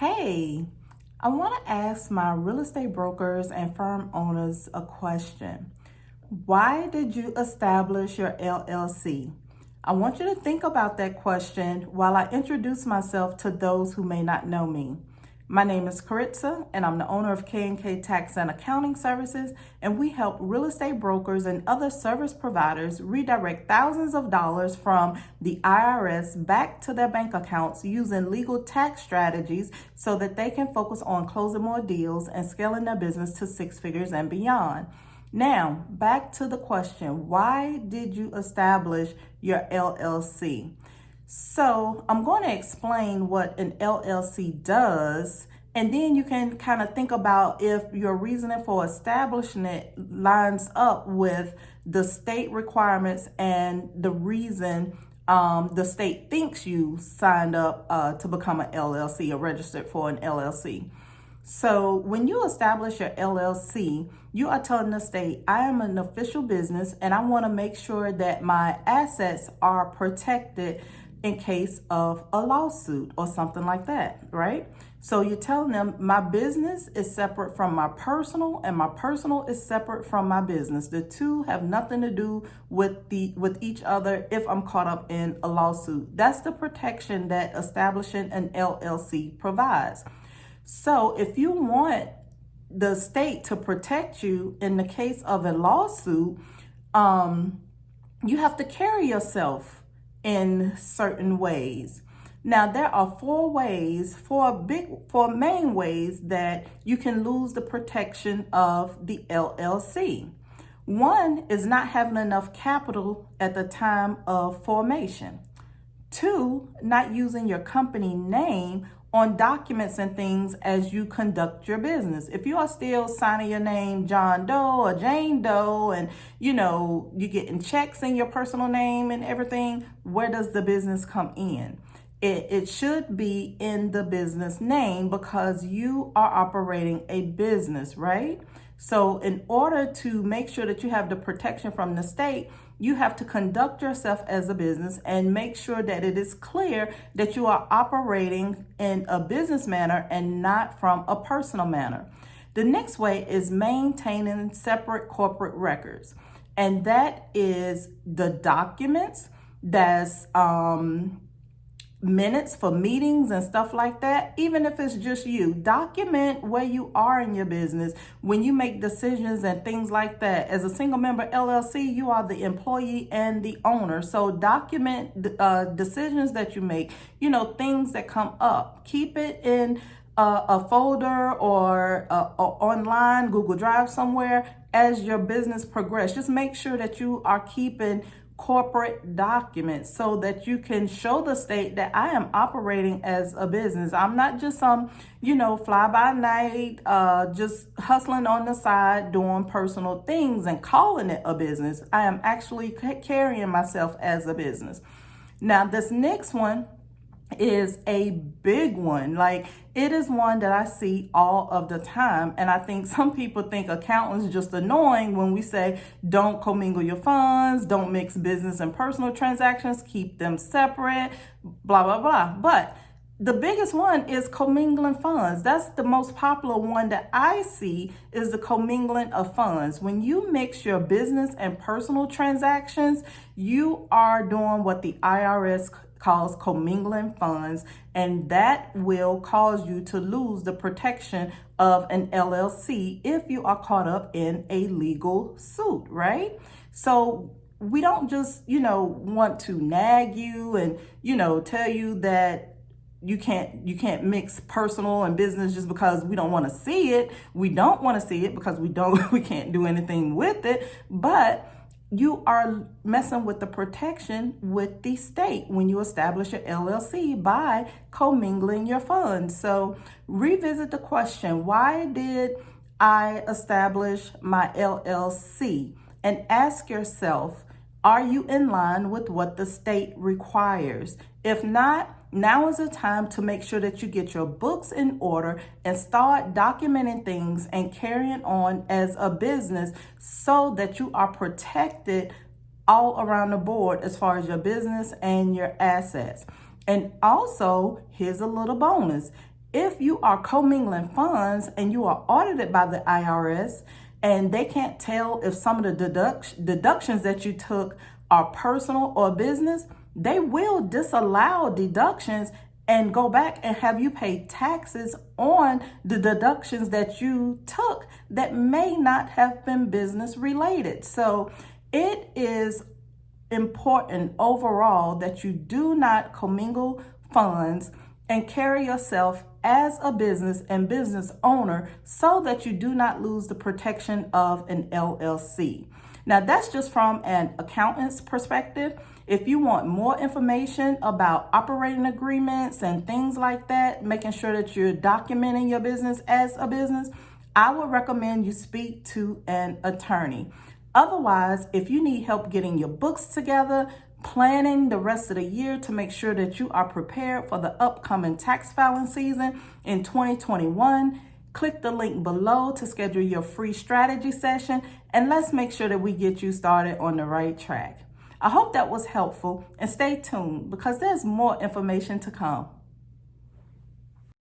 Hey, I want to ask my real estate brokers and firm owners a question. Why did you establish your LLC? I want you to think about that question while I introduce myself to those who may not know me. My name is Caritza, and I'm the owner of K&K Tax and Accounting Services, and we help real estate brokers and other service providers redirect thousands of dollars from the IRS back to their bank accounts using legal tax strategies so that they can focus on closing more deals and scaling their business to six figures and beyond. Now, back to the question, why did you establish your LLC? So I'm going to explain what an LLC does, and then you can kind of think about if your reasoning for establishing it lines up with the state requirements and the reason the state thinks you signed up to become an LLC or registered for an LLC. So when you establish your LLC, you are telling the state, I am an official business and I want to make sure that my assets are protected in case of a lawsuit or something like that, right? So you're telling them my business is separate from my personal and my personal is separate from my business. The two have nothing to do with each other if I'm caught up in a lawsuit. That's the protection that establishing an LLC provides. So if you want the state to protect you in the case of a lawsuit, you have to carry yourself in certain ways. Now, there are four main ways that you can lose the protection of the LLC. One is not having enough capital at the time of formation. Two, not using your company name on documents and things as you conduct your business. If you are still signing your name John Doe or Jane Doe and you're getting checks in your personal name and everything, where does the business come in? It should be in the business name because you are operating a business, right? So in order to make sure that you have the protection from the state, you have to conduct yourself as a business and make sure that it is clear that you are operating in a business manner and not from a personal manner. The next way is maintaining separate corporate records. And that is the documents, that's minutes for meetings and stuff like that. Even if it's just you, document where you are in your business when you make decisions and things like that. As a single member LLC, you are the employee and the owner. So document decisions that you make, things that come up. Keep it in a folder or online, Google Drive somewhere as your business progresses. Just make sure that you are keeping corporate documents so that you can show the state that I am operating as a business. I'm not just some, fly by night, just hustling on the side, doing personal things and calling it a business. I am actually carrying myself as a business. Now, this next one is a big one. Like, it is one that I see all of the time. And I think some people think accountants just annoying when we say, don't commingle your funds, don't mix business and personal transactions, keep them separate, blah, blah, blah. But the biggest one is commingling funds. That's the most popular one that I see, is the commingling of funds. When you mix your business and personal transactions, you are doing what the IRS calls commingling funds, and that will cause you to lose the protection of an LLC if you are caught up in a legal suit, right? So we don't just, want to nag you and, tell you that you can't mix personal and business just because we don't want to see it. We don't want to see it because we can't do anything with it, but you are messing with the protection with the state when you establish your LLC by commingling your funds. So revisit the question, why did I establish my LLC? And ask yourself, are you in line with what the state requires? If not, now is the time to make sure that you get your books in order and start documenting things and carrying on as a business so that you are protected all around the board as far as your business and your assets. And also, here's a little bonus. If you are commingling funds and you are audited by the IRS and they can't tell if some of the deductions that you took are personal or business, they will disallow deductions and go back and have you pay taxes on the deductions that you took that may not have been business related. So it is important overall that you do not commingle funds and carry yourself as a business and business owner so that you do not lose the protection of an LLC. Now, that's just from an accountant's perspective. If you want more information about operating agreements and things like that, making sure that you're documenting your business as a business, I would recommend you speak to an attorney. Otherwise, if you need help getting your books together, planning the rest of the year to make sure that you are prepared for the upcoming tax filing season in 2021, click the link below to schedule your free strategy session, and let's make sure that we get you started on the right track. I hope that was helpful, and stay tuned because there's more information to come.